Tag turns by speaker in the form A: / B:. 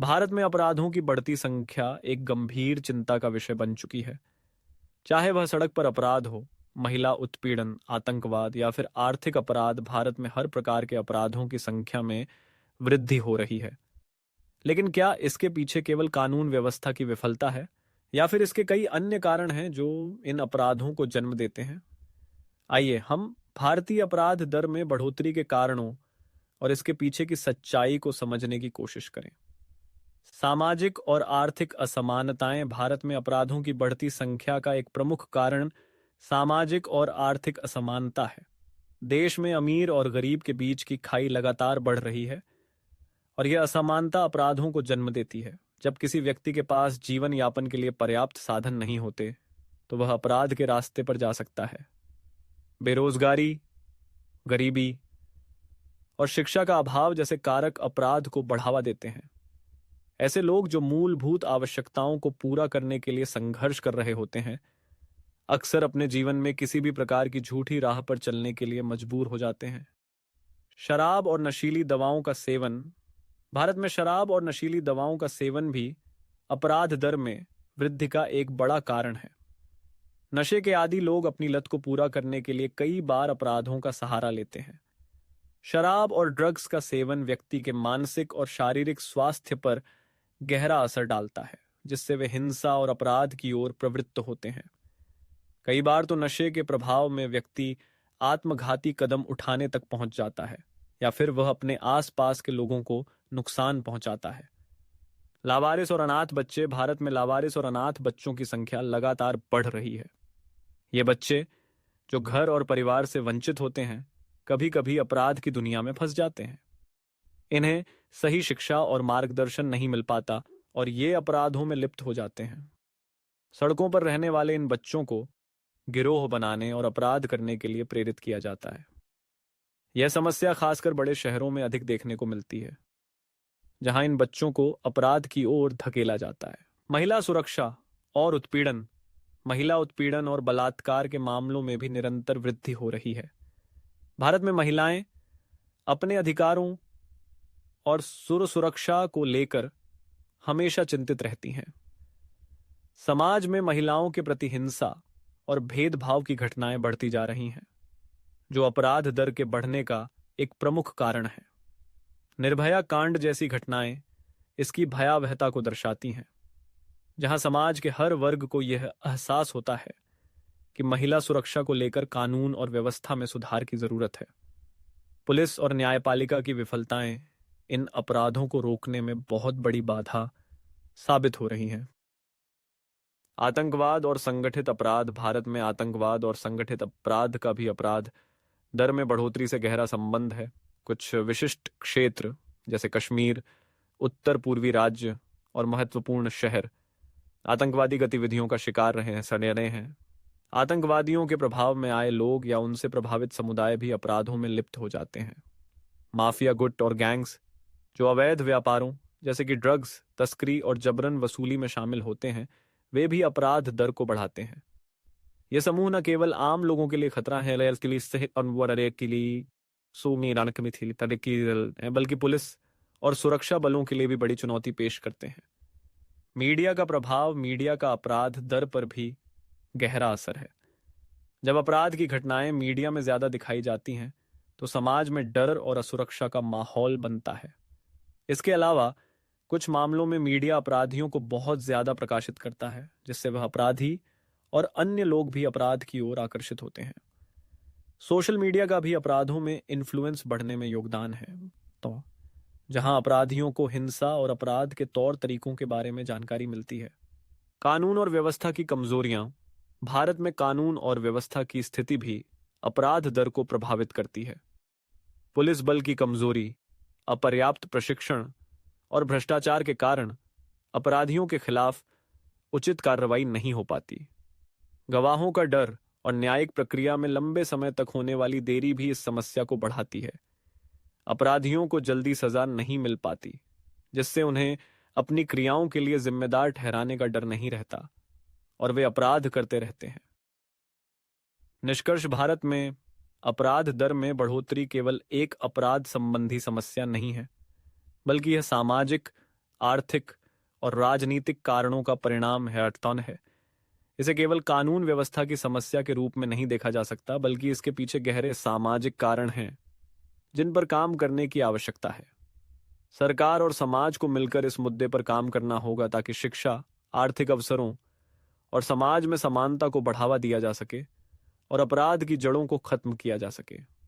A: भारत में अपराधों की बढ़ती संख्या एक गंभीर चिंता का विषय बन चुकी है। चाहे वह सड़क पर अपराध हो, महिला उत्पीड़न, आतंकवाद या फिर आर्थिक अपराध, भारत में हर प्रकार के अपराधों की संख्या में वृद्धि हो रही है। लेकिन क्या इसके पीछे केवल कानून व्यवस्था की विफलता है या फिर इसके कई अन्य कारण हैं जो इन अपराधों को जन्म देते हैं? आइए हम भारतीय अपराध दर में बढ़ोतरी के कारणों और इसके पीछे की सच्चाई को समझने की कोशिश करें। सामाजिक और आर्थिक असमानताएं भारत में अपराधों की बढ़ती संख्या का एक प्रमुख कारण सामाजिक और आर्थिक असमानता है। देश में अमीर और गरीब के बीच की खाई लगातार बढ़ रही है और यह असमानता अपराधों को जन्म देती है। जब किसी व्यक्ति के पास जीवन यापन के लिए पर्याप्त साधन नहीं होते तो वह अपराध के रास्ते पर जा सकता है। बेरोजगारी, गरीबी और शिक्षा का अभाव जैसे कारक अपराध को बढ़ावा देते हैं। ऐसे लोग जो मूलभूत आवश्यकताओं को पूरा करने के लिए संघर्ष कर रहे होते हैं, अक्सर अपने जीवन में किसी भी प्रकार की झूठी राह पर चलने के लिए मजबूर हो जाते हैं। शराब और नशीली दवाओं का सेवन भारत में शराब और नशीली दवाओं का सेवन भी अपराध दर में वृद्धि का एक बड़ा कारण है। नशे के आदी लोग अपनी लत को पूरा करने के लिए कई बार अपराधों का सहारा लेते हैं। शराब और ड्रग्स का सेवन व्यक्ति के मानसिक और शारीरिक स्वास्थ्य पर गहरा असर डालता है, जिससे वे हिंसा और अपराध की ओर प्रवृत्त होते हैं। कई बार तो नशे के प्रभाव में व्यक्ति आत्मघाती कदम उठाने तक पहुंच जाता है या फिर वह अपने आसपास के लोगों को नुकसान पहुंचाता है। लावारिस और अनाथ बच्चे भारत में लावारिस और अनाथ बच्चों की संख्या लगातार बढ़ रही है। ये बच्चे जो घर और परिवार से वंचित होते हैं, कभी कभी अपराध की दुनिया में फंस जाते हैं। इन्हें सही शिक्षा और मार्गदर्शन नहीं मिल पाता और ये अपराधों में लिप्त हो जाते हैं। सड़कों पर रहने वाले इन बच्चों को गिरोह बनाने और अपराध करने के लिए प्रेरित किया जाता है। यह समस्या खासकर बड़े शहरों में अधिक देखने को मिलती है, जहां इन बच्चों को अपराध की ओर धकेला जाता है। महिला सुरक्षा और उत्पीड़न महिला उत्पीड़न और बलात्कार के मामलों में भी निरंतर वृद्धि हो रही है। भारत में महिलाएं अपने अधिकारों और सुरक्षा को लेकर हमेशा चिंतित रहती हैं। समाज में महिलाओं के प्रति हिंसा और भेदभाव की घटनाएं बढ़ती जा रही हैं, जो अपराध दर के बढ़ने का एक प्रमुख कारण है। निर्भया कांड जैसी घटनाएं इसकी भयावहता को दर्शाती हैं, जहां समाज के हर वर्ग को यह एहसास होता है कि महिला सुरक्षा को लेकर कानून और व्यवस्था में सुधार की जरूरत है। पुलिस और न्यायपालिका की विफलताएं इन अपराधों को रोकने में बहुत बड़ी बाधा साबित हो रही हैं। आतंकवाद और संगठित अपराध भारत में आतंकवाद और संगठित अपराध का भी अपराध दर में बढ़ोतरी से गहरा संबंध है। कुछ विशिष्ट क्षेत्र जैसे कश्मीर, उत्तर पूर्वी राज्य और महत्वपूर्ण शहर आतंकवादी गतिविधियों का शिकार रहे हैं। आतंकवादियों के प्रभाव में आए लोग या उनसे प्रभावित समुदाय भी अपराधों में लिप्त हो जाते हैं। माफिया गुट और गैंग्स जो अवैध व्यापारों जैसे कि ड्रग्स तस्करी और जबरन वसूली में शामिल होते हैं, वे भी अपराध दर को बढ़ाते हैं। ये समूह न केवल आम लोगों के लिए खतरा है, बल्कि पुलिस और सुरक्षा बलों के लिए भी बड़ी चुनौती पेश करते हैं। मीडिया का प्रभाव मीडिया का अपराध दर पर भी गहरा असर है। जब अपराध की घटनाएं मीडिया में ज्यादा दिखाई जाती हैं तो समाज में डर और असुरक्षा का माहौल बनता है। इसके अलावा कुछ मामलों में मीडिया अपराधियों को बहुत ज्यादा प्रकाशित करता है, जिससे वह अपराधी और अन्य लोग भी अपराध की ओर आकर्षित होते हैं। सोशल मीडिया का भी अपराधों में इन्फ्लुएंस बढ़ने में योगदान है, तो जहां अपराधियों को हिंसा और अपराध के तौर तरीकों के बारे में जानकारी मिलती है। कानून और व्यवस्था की कमजोरियां भारत में कानून और व्यवस्था की स्थिति भी अपराध दर को प्रभावित करती है। पुलिस बल की कमजोरी, अपर्याप्त प्रशिक्षण और भ्रष्टाचार के कारण अपराधियों के खिलाफ उचित कार्रवाई नहीं हो पाती। गवाहों का डर और न्यायिक प्रक्रिया में लंबे समय तक होने वाली देरी भी इस समस्या को बढ़ाती है। अपराधियों को जल्दी सजा नहीं मिल पाती, जिससे उन्हें अपनी क्रियाओं के लिए जिम्मेदार ठहराने का डर नहीं रहता और वे अपराध करते रहते हैं। निष्कर्ष, भारत में अपराध दर में बढ़ोतरी केवल एक अपराध संबंधी समस्या नहीं है, बल्कि यह सामाजिक, आर्थिक और राजनीतिक कारणों का परिणाम है, अर्थन है। इसे केवल कानून व्यवस्था की समस्या के रूप में नहीं देखा जा सकता, बल्कि इसके पीछे गहरे सामाजिक कारण हैं जिन पर काम करने की आवश्यकता है। सरकार और समाज को मिलकर इस मुद्दे पर काम करना होगा ताकि शिक्षा, आर्थिक अवसरों और समाज में समानता को बढ़ावा दिया जा सके और अपराध की जड़ों को खत्म किया जा सके।